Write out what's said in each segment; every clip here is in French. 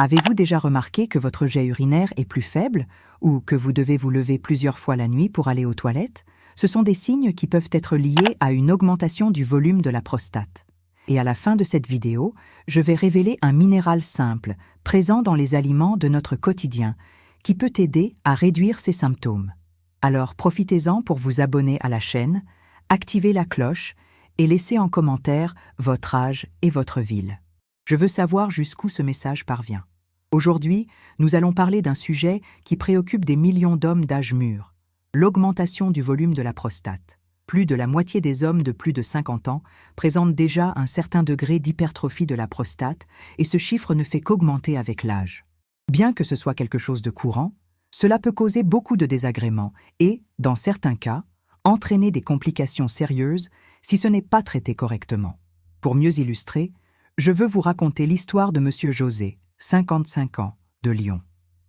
Avez-vous déjà remarqué que votre jet urinaire est plus faible ou que vous devez vous lever plusieurs fois la nuit pour aller aux toilettes? Ce sont des signes qui peuvent être liés à une augmentation du volume de la prostate. Et à la fin de cette vidéo, je vais révéler un minéral simple, présent dans les aliments de notre quotidien, qui peut aider à réduire ces symptômes. Alors profitez-en pour vous abonner à la chaîne, activer la cloche et laisser en commentaire votre âge et votre ville. Je veux savoir jusqu'où ce message parvient. Aujourd'hui, nous allons parler d'un sujet qui préoccupe des millions d'hommes d'âge mûr, l'augmentation du volume de la prostate. Plus de la moitié des hommes de plus de 50 ans présentent déjà un certain degré d'hypertrophie de la prostate et ce chiffre ne fait qu'augmenter avec l'âge. Bien que ce soit quelque chose de courant, cela peut causer beaucoup de désagréments et, dans certains cas, entraîner des complications sérieuses si ce n'est pas traité correctement. Pour mieux illustrer, je veux vous raconter l'histoire de M. José, 55 ans, de Lyon.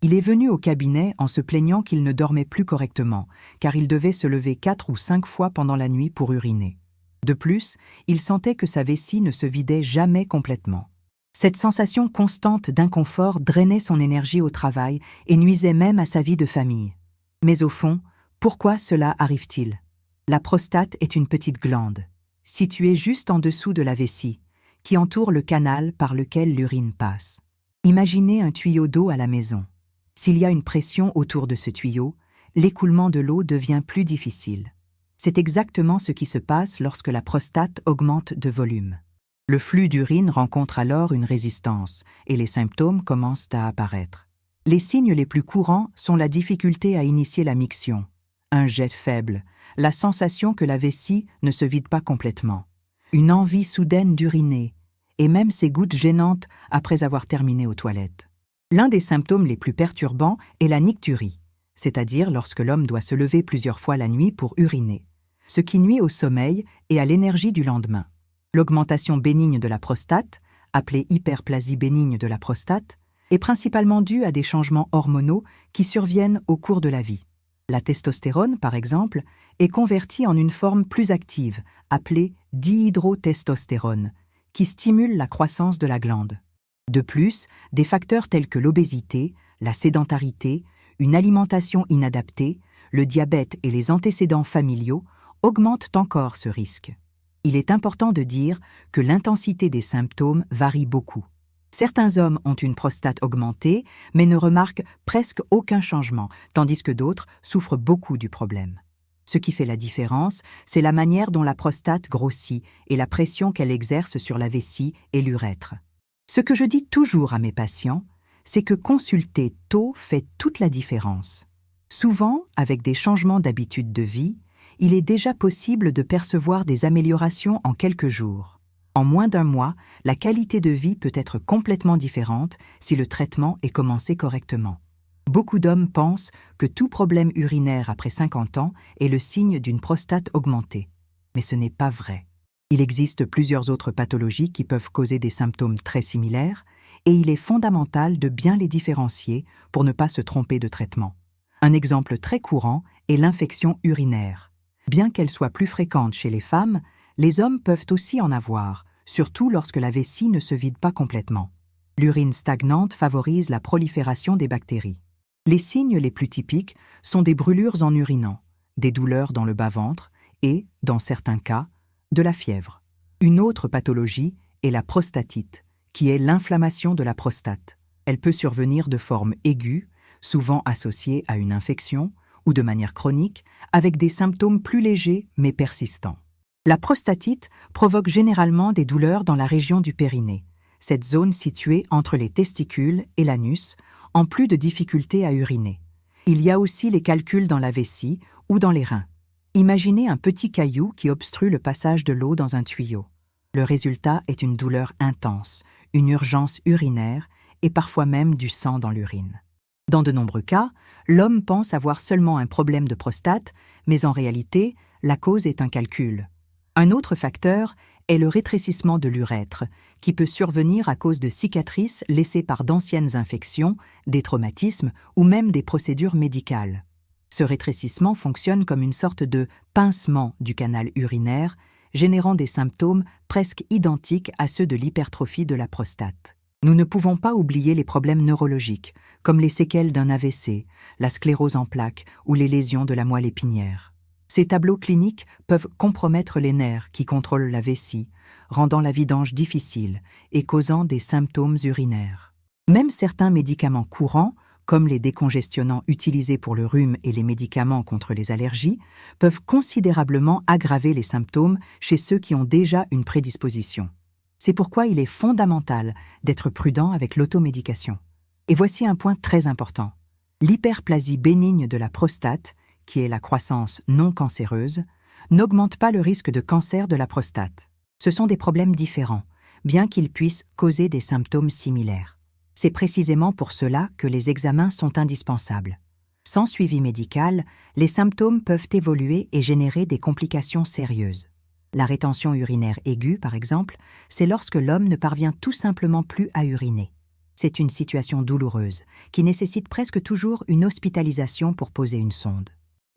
Il est venu au cabinet en se plaignant qu'il ne dormait plus correctement, car il devait se lever 4 ou 5 fois pendant la nuit pour uriner. De plus, il sentait que sa vessie ne se vidait jamais complètement. Cette sensation constante d'inconfort drainait son énergie au travail et nuisait même à sa vie de famille. Mais au fond, pourquoi cela arrive-t-il? La prostate est une petite glande, située juste en dessous de la vessie, qui entoure le canal par lequel l'urine passe. Imaginez un tuyau d'eau à la maison. S'il y a une pression autour de ce tuyau, l'écoulement de l'eau devient plus difficile. C'est exactement ce qui se passe lorsque la prostate augmente de volume. Le flux d'urine rencontre alors une résistance et les symptômes commencent à apparaître. Les signes les plus courants sont la difficulté à initier la miction, un jet faible, la sensation que la vessie ne se vide pas complètement, une envie soudaine d'uriner et même ces gouttes gênantes après avoir terminé aux toilettes. L'un des symptômes les plus perturbants est la nicturie, c'est-à-dire lorsque l'homme doit se lever plusieurs fois la nuit pour uriner, ce qui nuit au sommeil et à l'énergie du lendemain. L'augmentation bénigne de la prostate, appelée hyperplasie bénigne de la prostate, est principalement due à des changements hormonaux qui surviennent au cours de la vie. La testostérone, par exemple, est convertie en une forme plus active, appelée dihydrotestostérone, qui stimule la croissance de la glande. De plus, des facteurs tels que l'obésité, la sédentarité, une alimentation inadaptée, le diabète et les antécédents familiaux augmentent encore ce risque. Il est important de dire que l'intensité des symptômes varie beaucoup. Certains hommes ont une prostate augmentée, mais ne remarquent presque aucun changement, tandis que d'autres souffrent beaucoup du problème. Ce qui fait la différence, c'est la manière dont la prostate grossit et la pression qu'elle exerce sur la vessie et l'urètre. Ce que je dis toujours à mes patients, c'est que consulter tôt fait toute la différence. Souvent, avec des changements d'habitude de vie, il est déjà possible de percevoir des améliorations en quelques jours. En moins d'un mois, la qualité de vie peut être complètement différente si le traitement est commencé correctement. Beaucoup d'hommes pensent que tout problème urinaire après 50 ans est le signe d'une prostate augmentée. Mais ce n'est pas vrai. Il existe plusieurs autres pathologies qui peuvent causer des symptômes très similaires et il est fondamental de bien les différencier pour ne pas se tromper de traitement. Un exemple très courant est l'infection urinaire. Bien qu'elle soit plus fréquente chez les femmes, les hommes peuvent aussi en avoir, surtout lorsque la vessie ne se vide pas complètement. L'urine stagnante favorise la prolifération des bactéries. Les signes les plus typiques sont des brûlures en urinant, des douleurs dans le bas-ventre et, dans certains cas, de la fièvre. Une autre pathologie est la prostatite, qui est l'inflammation de la prostate. Elle peut survenir de forme aiguë, souvent associée à une infection, ou de manière chronique, avec des symptômes plus légers mais persistants. La prostatite provoque généralement des douleurs dans la région du périnée, cette zone située entre les testicules et l'anus, en plus de difficultés à uriner. Il y a aussi les calculs dans la vessie ou dans les reins. Imaginez un petit caillou qui obstrue le passage de l'eau dans un tuyau. Le résultat est une douleur intense, une urgence urinaire et parfois même du sang dans l'urine. Dans de nombreux cas, l'homme pense avoir seulement un problème de prostate, mais en réalité, la cause est un calcul. Un autre facteur est le rétrécissement de l'urètre, qui peut survenir à cause de cicatrices laissées par d'anciennes infections, des traumatismes ou même des procédures médicales. Ce rétrécissement fonctionne comme une sorte de pincement du canal urinaire, générant des symptômes presque identiques à ceux de l'hypertrophie de la prostate. Nous ne pouvons pas oublier les problèmes neurologiques, comme les séquelles d'un AVC, la sclérose en plaques ou les lésions de la moelle épinière. Ces tableaux cliniques peuvent compromettre les nerfs qui contrôlent la vessie, rendant la vidange difficile et causant des symptômes urinaires. Même certains médicaments courants, comme les décongestionnants utilisés pour le rhume et les médicaments contre les allergies, peuvent considérablement aggraver les symptômes chez ceux qui ont déjà une prédisposition. C'est pourquoi il est fondamental d'être prudent avec l'automédication. Et voici un point très important. L'hyperplasie bénigne de la prostate, qui est la croissance non cancéreuse, n'augmente pas le risque de cancer de la prostate. Ce sont des problèmes différents, bien qu'ils puissent causer des symptômes similaires. C'est précisément pour cela que les examens sont indispensables. Sans suivi médical, les symptômes peuvent évoluer et générer des complications sérieuses. La rétention urinaire aiguë, par exemple, c'est lorsque l'homme ne parvient tout simplement plus à uriner. C'est une situation douloureuse, qui nécessite presque toujours une hospitalisation pour poser une sonde.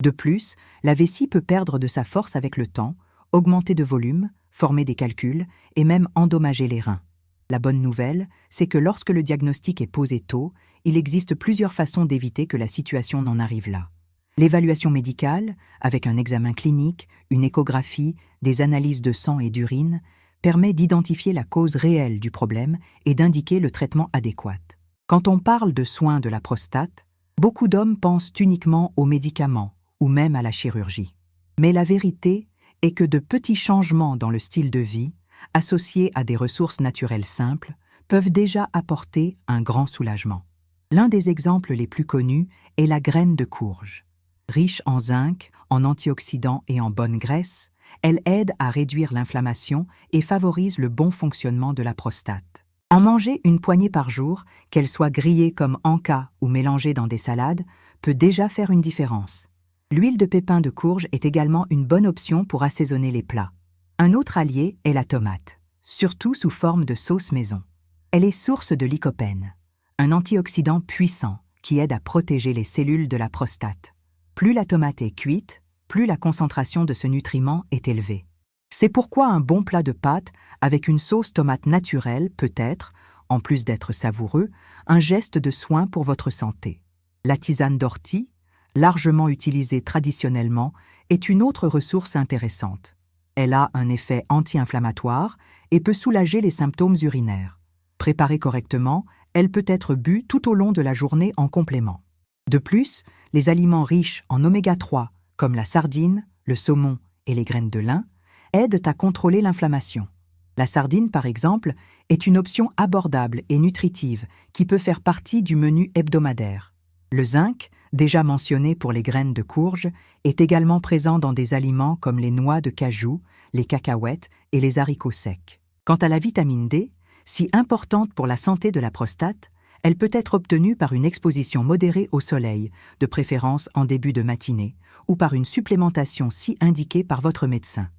De plus, la vessie peut perdre de sa force avec le temps, augmenter de volume, former des calculs et même endommager les reins. La bonne nouvelle, c'est que lorsque le diagnostic est posé tôt, il existe plusieurs façons d'éviter que la situation n'en arrive là. L'évaluation médicale, avec un examen clinique, une échographie, des analyses de sang et d'urine, permet d'identifier la cause réelle du problème et d'indiquer le traitement adéquat. Quand on parle de soins de la prostate, beaucoup d'hommes pensent uniquement aux médicaments ou même à la chirurgie. Mais la vérité est que de petits changements dans le style de vie, associés à des ressources naturelles simples, peuvent déjà apporter un grand soulagement. L'un des exemples les plus connus est la graine de courge. Riche en zinc, en antioxydants et en bonne graisse, elle aide à réduire l'inflammation et favorise le bon fonctionnement de la prostate. En manger une poignée par jour, qu'elle soit grillée comme en-cas ou mélangée dans des salades, peut déjà faire une différence. L'huile de pépins de courge est également une bonne option pour assaisonner les plats. Un autre allié est la tomate, surtout sous forme de sauce maison. Elle est source de lycopène, un antioxydant puissant qui aide à protéger les cellules de la prostate. Plus la tomate est cuite, plus la concentration de ce nutriment est élevée. C'est pourquoi un bon plat de pâtes avec une sauce tomate naturelle peut être, en plus d'être savoureux, un geste de soin pour votre santé. La tisane d'ortie, largement utilisée traditionnellement, est une autre ressource intéressante. Elle a un effet anti-inflammatoire et peut soulager les symptômes urinaires. Préparée correctement, elle peut être bue tout au long de la journée en complément. De plus, les aliments riches en oméga 3, comme la sardine, le saumon et les graines de lin, aident à contrôler l'inflammation. La sardine, par exemple, est une option abordable et nutritive qui peut faire partie du menu hebdomadaire. Le zinc, déjà mentionné pour les graines de courge, est également présent dans des aliments comme les noix de cajou, les cacahuètes et les haricots secs. Quant à la vitamine D, si importante pour la santé de la prostate, elle peut être obtenue par une exposition modérée au soleil, de préférence en début de matinée, ou par une supplémentation si indiquée par votre médecin.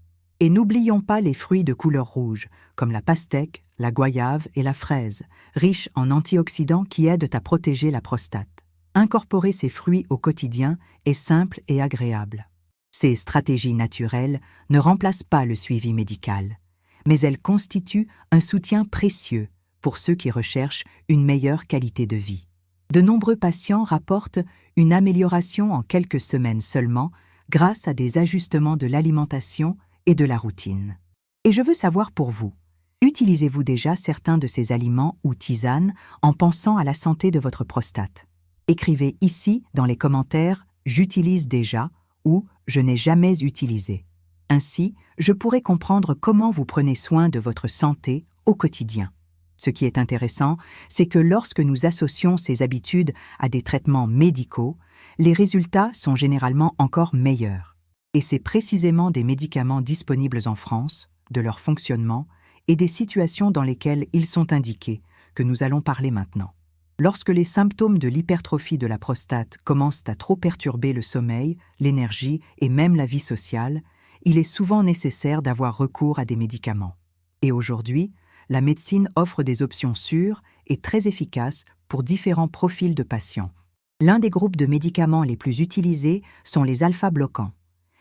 Et n'oublions pas les fruits de couleur rouge, comme la pastèque, la goyave et la fraise, riches en antioxydants qui aident à protéger la prostate. Incorporer ces fruits au quotidien est simple et agréable. Ces stratégies naturelles ne remplacent pas le suivi médical, mais elles constituent un soutien précieux pour ceux qui recherchent une meilleure qualité de vie. De nombreux patients rapportent une amélioration en quelques semaines seulement grâce à des ajustements de l'alimentation et de la routine. Et je veux savoir pour vous, utilisez-vous déjà certains de ces aliments ou tisanes en pensant à la santé de votre prostate? Écrivez ici dans les commentaires « J'utilise déjà » ou « Je n'ai jamais utilisé ». Ainsi, je pourrai comprendre comment vous prenez soin de votre santé au quotidien. Ce qui est intéressant, c'est que lorsque nous associons ces habitudes à des traitements médicaux, les résultats sont généralement encore meilleurs. Et c'est précisément des médicaments disponibles en France, de leur fonctionnement et des situations dans lesquelles ils sont indiqués que nous allons parler maintenant. Lorsque les symptômes de l'hypertrophie de la prostate commencent à trop perturber le sommeil, l'énergie et même la vie sociale, il est souvent nécessaire d'avoir recours à des médicaments. Et aujourd'hui, la médecine offre des options sûres et très efficaces pour différents profils de patients. L'un des groupes de médicaments les plus utilisés sont les alpha-bloquants.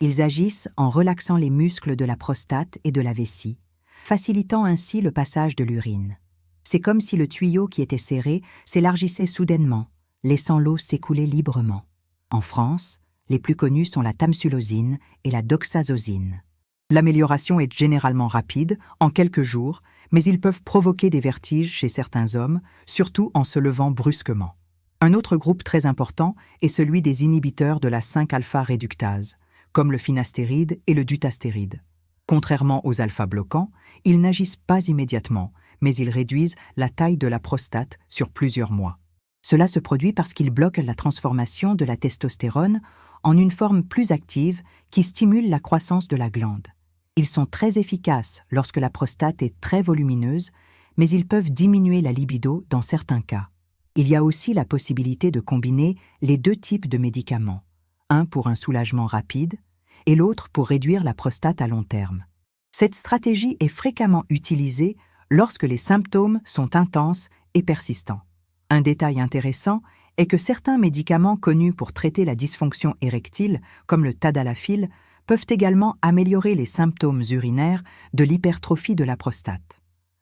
Ils agissent en relaxant les muscles de la prostate et de la vessie, facilitant ainsi le passage de l'urine. C'est comme si le tuyau qui était serré s'élargissait soudainement, laissant l'eau s'écouler librement. En France, les plus connus sont la tamsulosine et la doxazosine. L'amélioration est généralement rapide, en quelques jours, mais ils peuvent provoquer des vertiges chez certains hommes, surtout en se levant brusquement. Un autre groupe très important est celui des inhibiteurs de la 5-alpha-réductase, comme le finastéride et le dutastéride. Contrairement aux alpha-bloquants, ils n'agissent pas immédiatement, mais ils réduisent la taille de la prostate sur plusieurs mois. Cela se produit parce qu'ils bloquent la transformation de la testostérone en une forme plus active qui stimule la croissance de la glande. Ils sont très efficaces lorsque la prostate est très volumineuse, mais ils peuvent diminuer la libido dans certains cas. Il y a aussi la possibilité de combiner les deux types de médicaments, un pour un soulagement rapide et l'autre pour réduire la prostate à long terme. Cette stratégie est fréquemment utilisée lorsque les symptômes sont intenses et persistants. Un détail intéressant est que certains médicaments connus pour traiter la dysfonction érectile, comme le tadalafil, peuvent également améliorer les symptômes urinaires de l'hypertrophie de la prostate.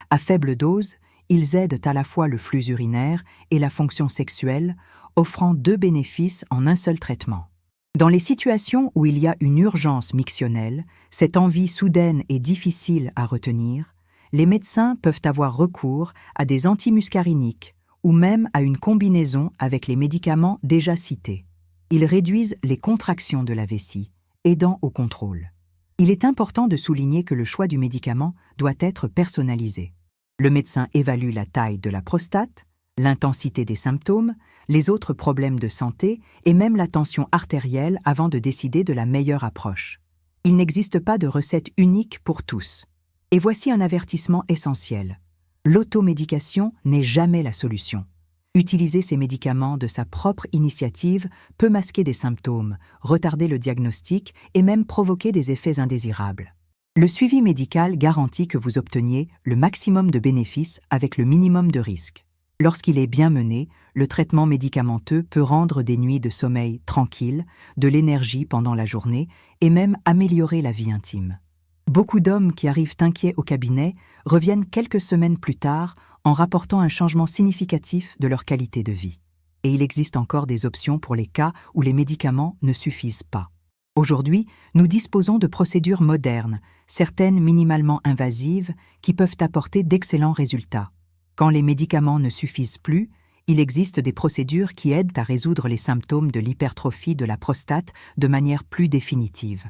À faible dose, ils aident à la fois le flux urinaire et la fonction sexuelle, offrant deux bénéfices en un seul traitement. Dans les situations où il y a une urgence mictionnelle, cette envie soudaine et difficile à retenir, les médecins peuvent avoir recours à des antimuscariniques ou même à une combinaison avec les médicaments déjà cités. Ils réduisent les contractions de la vessie, aidant au contrôle. Il est important de souligner que le choix du médicament doit être personnalisé. Le médecin évalue la taille de la prostate, l'intensité des symptômes, les autres problèmes de santé et même la tension artérielle avant de décider de la meilleure approche. Il n'existe pas de recette unique pour tous. Et voici un avertissement essentiel. L'automédication n'est jamais la solution. Utiliser ces médicaments de sa propre initiative peut masquer des symptômes, retarder le diagnostic et même provoquer des effets indésirables. Le suivi médical garantit que vous obteniez le maximum de bénéfices avec le minimum de risques. Lorsqu'il est bien mené, le traitement médicamenteux peut rendre des nuits de sommeil tranquilles, de l'énergie pendant la journée et même améliorer la vie intime. Beaucoup d'hommes qui arrivent inquiets au cabinet reviennent quelques semaines plus tard en rapportant un changement significatif de leur qualité de vie. Et il existe encore des options pour les cas où les médicaments ne suffisent pas. Aujourd'hui, nous disposons de procédures modernes, certaines minimalement invasives, qui peuvent apporter d'excellents résultats. Quand les médicaments ne suffisent plus, il existe des procédures qui aident à résoudre les symptômes de l'hypertrophie de la prostate de manière plus définitive.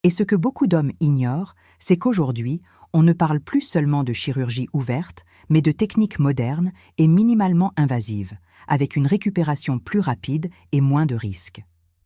Et ce que beaucoup d'hommes ignorent, c'est qu'aujourd'hui, on ne parle plus seulement de chirurgie ouverte, mais de techniques modernes et minimalement invasives, avec une récupération plus rapide et moins de risques.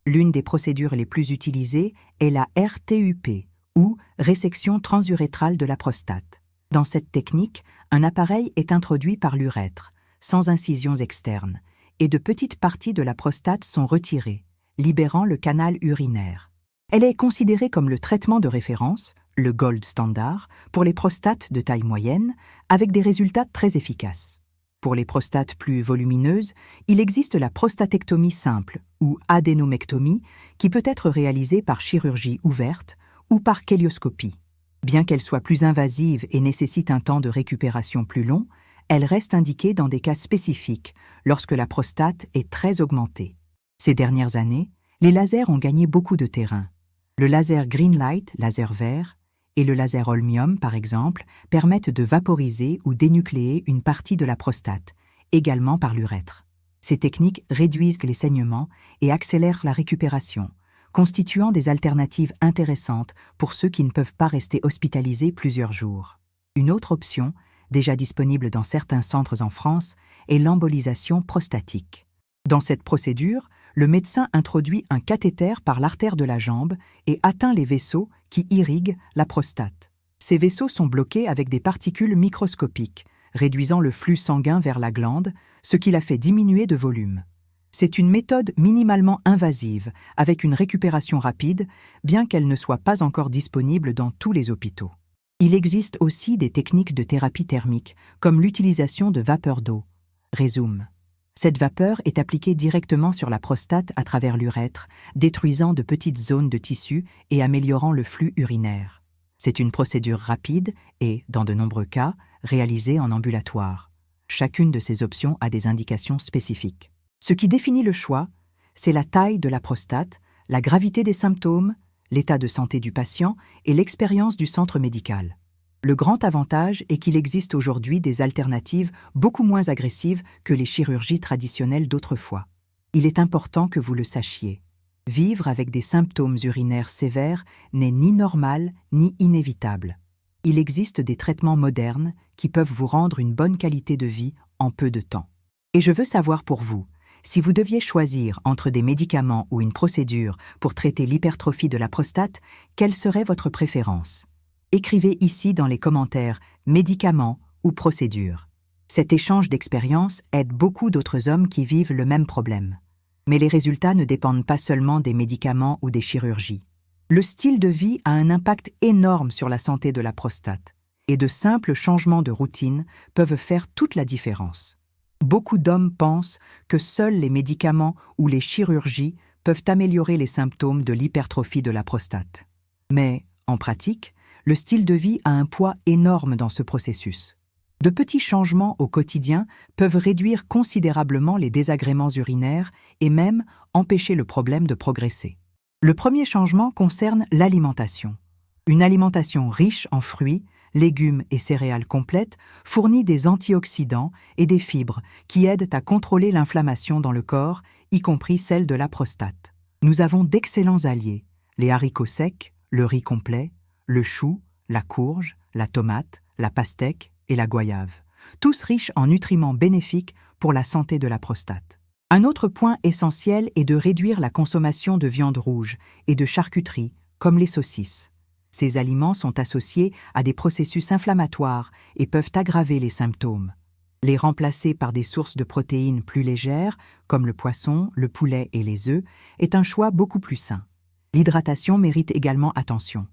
L'une des procédures les plus utilisées est la RTUP, ou résection transurétrale de la prostate. Dans cette technique, un appareil est introduit par l'urètre, sans incisions externes, et de petites parties de la prostate sont retirées, libérant le canal urinaire. Elle est considérée comme le traitement de référence, le gold standard, pour les prostates de taille moyenne, avec des résultats très efficaces. Pour les prostates plus volumineuses, il existe la prostatectomie simple, ou adénomectomie, qui peut être réalisée par chirurgie ouverte ou par kélioscopie. Bien qu'elle soit plus invasive et nécessite un temps de récupération plus long, elle reste indiquée dans des cas spécifiques, lorsque la prostate est très augmentée. Ces dernières années, les lasers ont gagné beaucoup de terrain. Le laser Greenlight, laser vert, et le laser holmium, par exemple, permettent de vaporiser ou dénucléer une partie de la prostate, également par l'urètre. Ces techniques réduisent les saignements et accélèrent la récupération, constituant des alternatives intéressantes pour ceux qui ne peuvent pas rester hospitalisés plusieurs jours. Une autre option, déjà disponible dans certains centres en France, est l'embolisation prostatique. Dans cette procédure, le médecin introduit un cathéter par l'artère de la jambe et atteint les vaisseaux qui irriguent la prostate. Ces vaisseaux sont bloqués avec des particules microscopiques, réduisant le flux sanguin vers la glande, ce qui la fait diminuer de volume. C'est une méthode minimalement invasive, avec une récupération rapide, bien qu'elle ne soit pas encore disponible dans tous les hôpitaux. Il existe aussi des techniques de thérapie thermique, comme l'utilisation de vapeur d'eau, Rezum. Cette vapeur est appliquée directement sur la prostate à travers l'urètre, détruisant de petites zones de tissu et améliorant le flux urinaire. C'est une procédure rapide et, dans de nombreux cas, réalisée en ambulatoire. Chacune de ces options a des indications spécifiques. Ce qui définit le choix, c'est la taille de la prostate, la gravité des symptômes, l'état de santé du patient et l'expérience du centre médical. Le grand avantage est qu'il existe aujourd'hui des alternatives beaucoup moins agressives que les chirurgies traditionnelles d'autrefois. Il est important que vous le sachiez. Vivre avec des symptômes urinaires sévères n'est ni normal ni inévitable. Il existe des traitements modernes qui peuvent vous rendre une bonne qualité de vie en peu de temps. Et je veux savoir pour vous, si vous deviez choisir entre des médicaments ou une procédure pour traiter l'hypertrophie de la prostate, quelle serait votre préférence? Écrivez ici dans les commentaires « médicaments » ou « procédure ». Cet échange d'expériences aide beaucoup d'autres hommes qui vivent le même problème. Mais les résultats ne dépendent pas seulement des médicaments ou des chirurgies. Le style de vie a un impact énorme sur la santé de la prostate, et de simples changements de routine peuvent faire toute la différence. Beaucoup d'hommes pensent que seuls les médicaments ou les chirurgies peuvent améliorer les symptômes de l'hypertrophie de la prostate. Mais, en pratique, le style de vie a un poids énorme dans ce processus. De petits changements au quotidien peuvent réduire considérablement les désagréments urinaires et même empêcher le problème de progresser. Le premier changement concerne l'alimentation. Une alimentation riche en fruits, légumes et céréales complètes fournit des antioxydants et des fibres qui aident à contrôler l'inflammation dans le corps, y compris celle de la prostate. Nous avons d'excellents alliés, les haricots secs, le riz complet, le chou, la courge, la tomate, la pastèque et la goyave, tous riches en nutriments bénéfiques pour la santé de la prostate. Un autre point essentiel est de réduire la consommation de viande rouge et de charcuterie, comme les saucisses. Ces aliments sont associés à des processus inflammatoires et peuvent aggraver les symptômes. Les remplacer par des sources de protéines plus légères, comme le poisson, le poulet et les œufs, est un choix beaucoup plus sain. L'hydratation mérite également attention.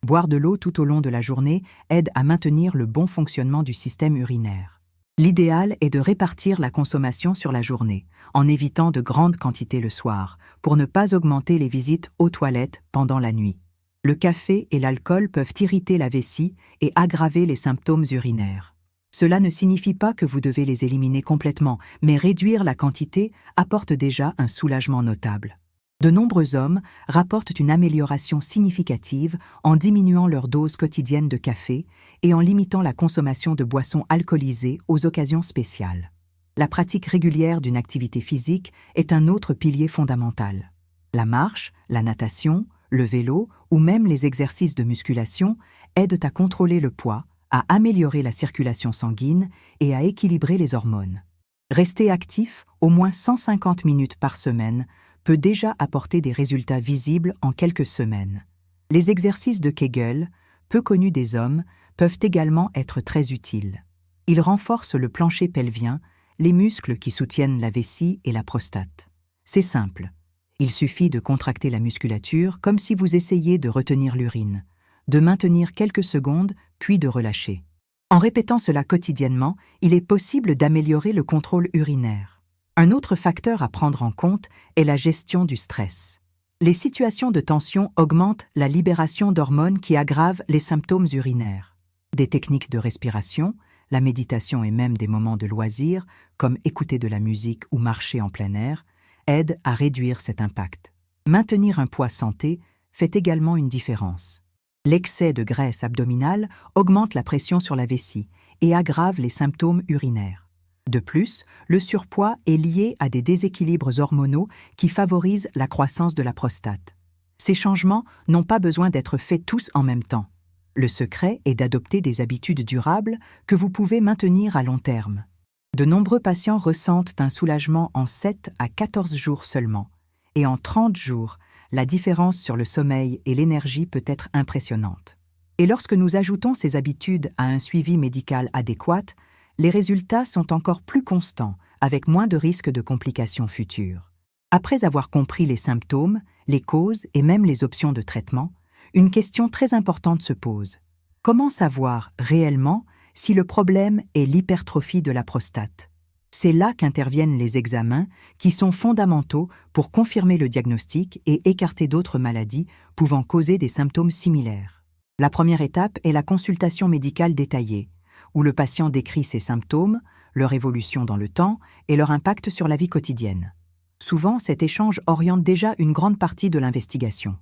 Boire de l'eau tout au long de la journée aide à maintenir le bon fonctionnement du système urinaire. L'idéal est de répartir la consommation sur la journée, en évitant de grandes quantités le soir, pour ne pas augmenter les visites aux toilettes pendant la nuit. Le café et l'alcool peuvent irriter la vessie et aggraver les symptômes urinaires. Cela ne signifie pas que vous devez les éliminer complètement, mais réduire la quantité apporte déjà un soulagement notable. De nombreux hommes rapportent une amélioration significative en diminuant leur dose quotidienne de café et en limitant la consommation de boissons alcoolisées aux occasions spéciales. La pratique régulière d'une activité physique est un autre pilier fondamental. La marche, la natation, le vélo ou même les exercices de musculation aident à contrôler le poids, à améliorer la circulation sanguine et à équilibrer les hormones. Rester actif au moins 150 minutes par semaine peut déjà apporter des résultats visibles en quelques semaines. Les exercices de Kegel, peu connus des hommes, peuvent également être très utiles. Ils renforcent le plancher pelvien, les muscles qui soutiennent la vessie et la prostate. C'est simple. Il suffit de contracter la musculature comme si vous essayiez de retenir l'urine, de maintenir quelques secondes puis de relâcher. En répétant cela quotidiennement, il est possible d'améliorer le contrôle urinaire. Un autre facteur à prendre en compte est la gestion du stress. Les situations de tension augmentent la libération d'hormones qui aggravent les symptômes urinaires. Des techniques de respiration, la méditation et même des moments de loisirs, comme écouter de la musique ou marcher en plein air, aident à réduire cet impact. Maintenir un poids santé fait également une différence. L'excès de graisse abdominale augmente la pression sur la vessie et aggrave les symptômes urinaires. De plus, le surpoids est lié à des déséquilibres hormonaux qui favorisent la croissance de la prostate. Ces changements n'ont pas besoin d'être faits tous en même temps. Le secret est d'adopter des habitudes durables que vous pouvez maintenir à long terme. De nombreux patients ressentent un soulagement en 7 à 14 jours seulement, et en 30 jours, la différence sur le sommeil et l'énergie peut être impressionnante. Et lorsque nous ajoutons ces habitudes à un suivi médical adéquat, les résultats sont encore plus constants, avec moins de risques de complications futures. Après avoir compris les symptômes, les causes et même les options de traitement, une question très importante se pose. Comment savoir réellement si le problème est l'hypertrophie de la prostate? C'est là qu'interviennent les examens qui sont fondamentaux pour confirmer le diagnostic et écarter d'autres maladies pouvant causer des symptômes similaires. La première étape est la consultation médicale détaillée, où le patient décrit ses symptômes, leur évolution dans le temps et leur impact sur la vie quotidienne. Souvent, cet échange oriente déjà une grande partie de l'investigation.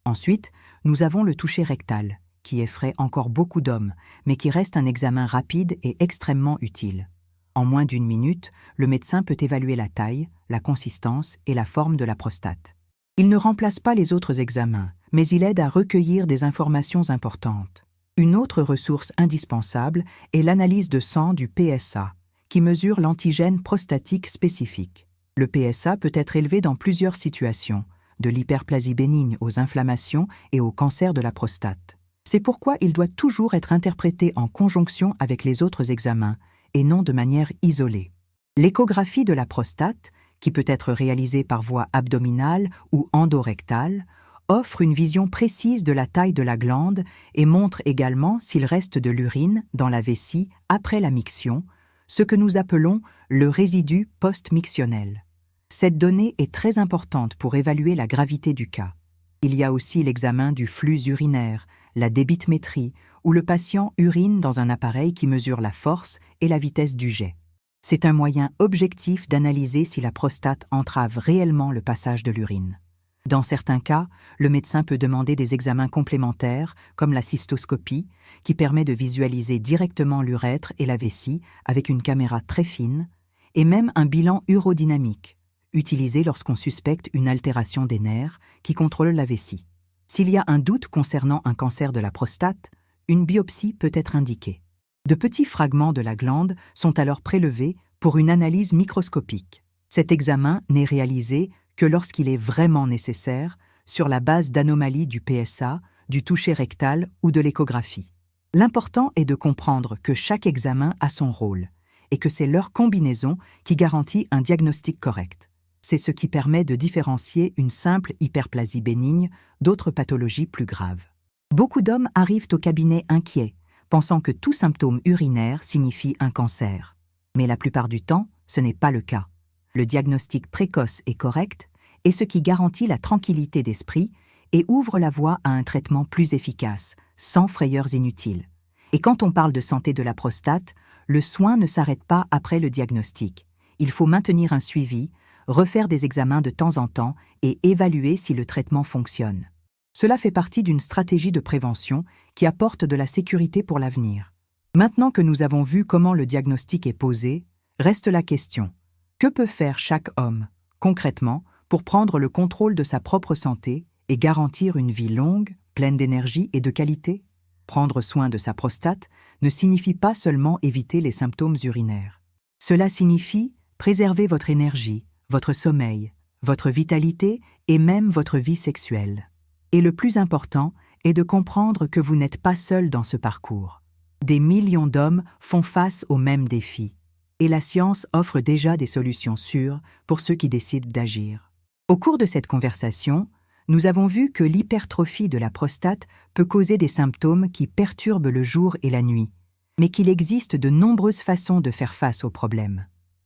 Ensuite, nous avons le toucher rectal, qui effraie encore beaucoup d'hommes, mais qui reste un examen rapide et extrêmement utile. En moins d'1 minute, le médecin peut évaluer la taille, la consistance et la forme de la prostate. Il ne remplace pas les autres examens, mais il aide à recueillir des informations importantes. Une autre ressource indispensable est l'analyse de sang du PSA, qui mesure l'antigène prostatique spécifique. Le PSA peut être élevé dans plusieurs situations, de l'hyperplasie bénigne aux inflammations et au cancer de la prostate. C'est pourquoi il doit toujours être interprété en conjonction avec les autres examens et non de manière isolée. L'échographie de la prostate, qui peut être réalisée par voie abdominale ou endorectale, offre une vision précise de la taille de la glande et montre également s'il reste de l'urine dans la vessie après la miction, ce que nous appelons le résidu post-mictionnel. Cette donnée est très importante pour évaluer la gravité du cas. Il y a aussi l'examen du flux urinaire, la débitmétrie, où le patient urine dans un appareil qui mesure la force et la vitesse du jet. C'est un moyen objectif d'analyser si la prostate entrave réellement le passage de l'urine. Dans certains cas, le médecin peut demander des examens complémentaires, comme la cystoscopie, qui permet de visualiser directement l'urètre et la vessie avec une caméra très fine, et même un bilan urodynamique, utilisé lorsqu'on suspecte une altération des nerfs qui contrôle la vessie. S'il y a un doute concernant un cancer de la prostate, une biopsie peut être indiquée. De petits fragments de la glande sont alors prélevés pour une analyse microscopique. Cet examen n'est réalisé que lorsqu'il est vraiment nécessaire, sur la base d'anomalies du PSA, du toucher rectal ou de l'échographie. L'important est de comprendre que chaque examen a son rôle et que c'est leur combinaison qui garantit un diagnostic correct. C'est ce qui permet de différencier une simple hyperplasie bénigne d'autres pathologies plus graves. Beaucoup d'hommes arrivent au cabinet inquiets, pensant que tout symptôme urinaire signifie un cancer. Mais la plupart du temps, ce n'est pas le cas. Le diagnostic précoce et correct est ce qui garantit la tranquillité d'esprit et ouvre la voie à un traitement plus efficace, sans frayeurs inutiles. Et quand on parle de santé de la prostate, le soin ne s'arrête pas après le diagnostic. Il faut maintenir un suivi, refaire des examens de temps en temps et évaluer si le traitement fonctionne. Cela fait partie d'une stratégie de prévention qui apporte de la sécurité pour l'avenir. Maintenant que nous avons vu comment le diagnostic est posé, reste la question: que peut faire chaque homme, concrètement, pour prendre le contrôle de sa propre santé et garantir une vie longue, pleine d'énergie et de qualité? Prendre soin de sa prostate ne signifie pas seulement éviter les symptômes urinaires. Cela signifie préserver votre énergie, votre sommeil, votre vitalité et même votre vie sexuelle. Et le plus important est de comprendre que vous n'êtes pas seul dans ce parcours. Des millions d'hommes font face aux mêmes défis. Et la science offre déjà des solutions sûres pour ceux qui décident d'agir. Au cours de cette conversation, nous avons vu que l'hypertrophie de la prostate peut causer des symptômes qui perturbent le jour et la nuit, mais qu'il existe de nombreuses façons de faire face aux problèmes.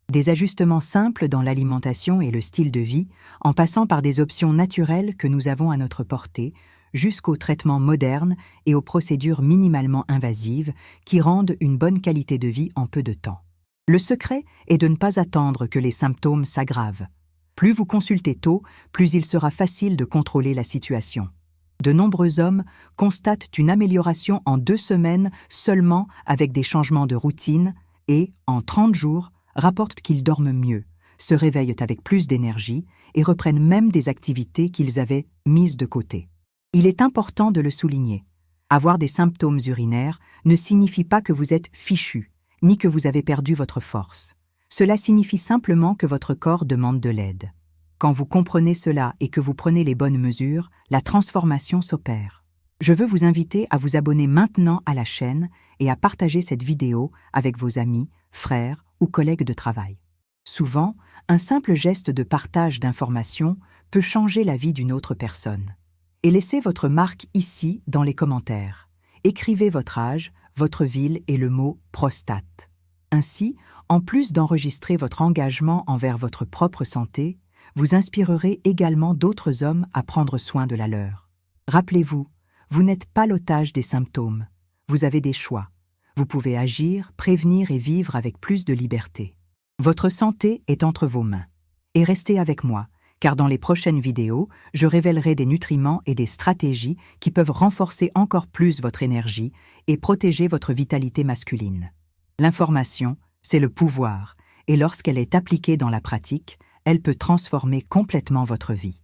Des ajustements simples dans l'alimentation et le style de vie, en passant par des options naturelles que nous avons à notre portée, jusqu'aux traitements modernes et aux procédures minimalement invasives qui rendent une bonne qualité de vie en peu de temps. Le secret est de ne pas attendre que les symptômes s'aggravent. Plus vous consultez tôt, plus il sera facile de contrôler la situation. De nombreux hommes constatent une amélioration en 2 semaines seulement avec des changements de routine et, en 30 jours, rapportent qu'ils dorment mieux, se réveillent avec plus d'énergie et reprennent même des activités qu'ils avaient mises de côté. Il est important de le souligner. Avoir des symptômes urinaires ne signifie pas que vous êtes fichu, ni que vous avez perdu votre force. Cela signifie simplement que votre corps demande de l'aide. Quand vous comprenez cela et que vous prenez les bonnes mesures, la transformation s'opère. Je veux vous inviter à vous abonner maintenant à la chaîne et à partager cette vidéo avec vos amis, frères ou collègues de travail. Souvent, un simple geste de partage d'informations peut changer la vie d'une autre personne. Et laissez votre marque ici dans les commentaires. Écrivez votre âge, votre ville et le mot « prostate ». Ainsi, en plus d'enregistrer votre engagement envers votre propre santé, vous inspirerez également d'autres hommes à prendre soin de la leur. Rappelez-vous, vous n'êtes pas l'otage des symptômes. Vous avez des choix. Vous pouvez agir, prévenir et vivre avec plus de liberté. Votre santé est entre vos mains. Et restez avec moi, car dans les prochaines vidéos, je révélerai des nutriments et des stratégies qui peuvent renforcer encore plus votre énergie et protéger votre vitalité masculine. L'information, c'est le pouvoir, et lorsqu'elle est appliquée dans la pratique, elle peut transformer complètement votre vie.